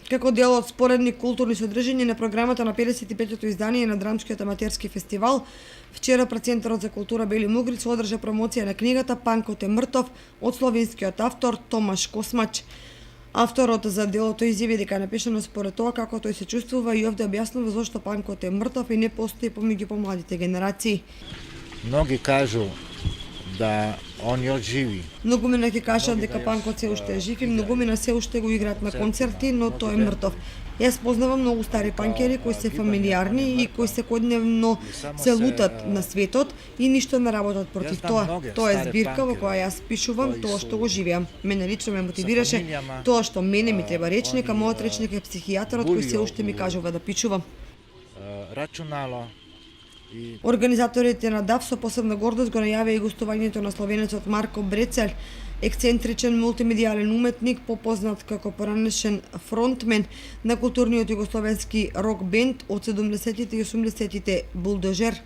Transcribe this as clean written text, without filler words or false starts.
Како дел од споредни културни содржини на програмата на 55-то издание на Драмскиот аматерски фестивал, вчера пред Центарот за култура Бели Мугриц одржа промоција на книгата "Панкот е мртов" од словенскиот автор Томаш Космач. Авторот за делото изјави дека е напишано според тоа како тој се чувствува и овде објаснува зошто панкот е мртов и не постои помеѓу помладите генерации. Многи кажу да он још живи. Многумина ќе кажат дека панкот се уште е жив и многумина се уште го играат на концерти, но тој е мртов. Јас познавам многу стари панкери кои се фамилиарни и кои секојдневно се лутат на светот и ништо не работат против тоа. Тоа е збирка во која јас пишувам тоа што го живеам. Мене лично ме мотивираше тоа што мене ми треба речник, а мојот речник е психијатарот кој се уште ми кажува да пишувам. Рачунало. Организаторите на ДАФ со посебна гордост го најавија и гостувањето на словенецот Марко Брецел, ексцентричен мултимедијален уметник, попознат како поранешен фронтмен на културниот југословенски рок бенд од 70-тите и 80-тите Булдожер.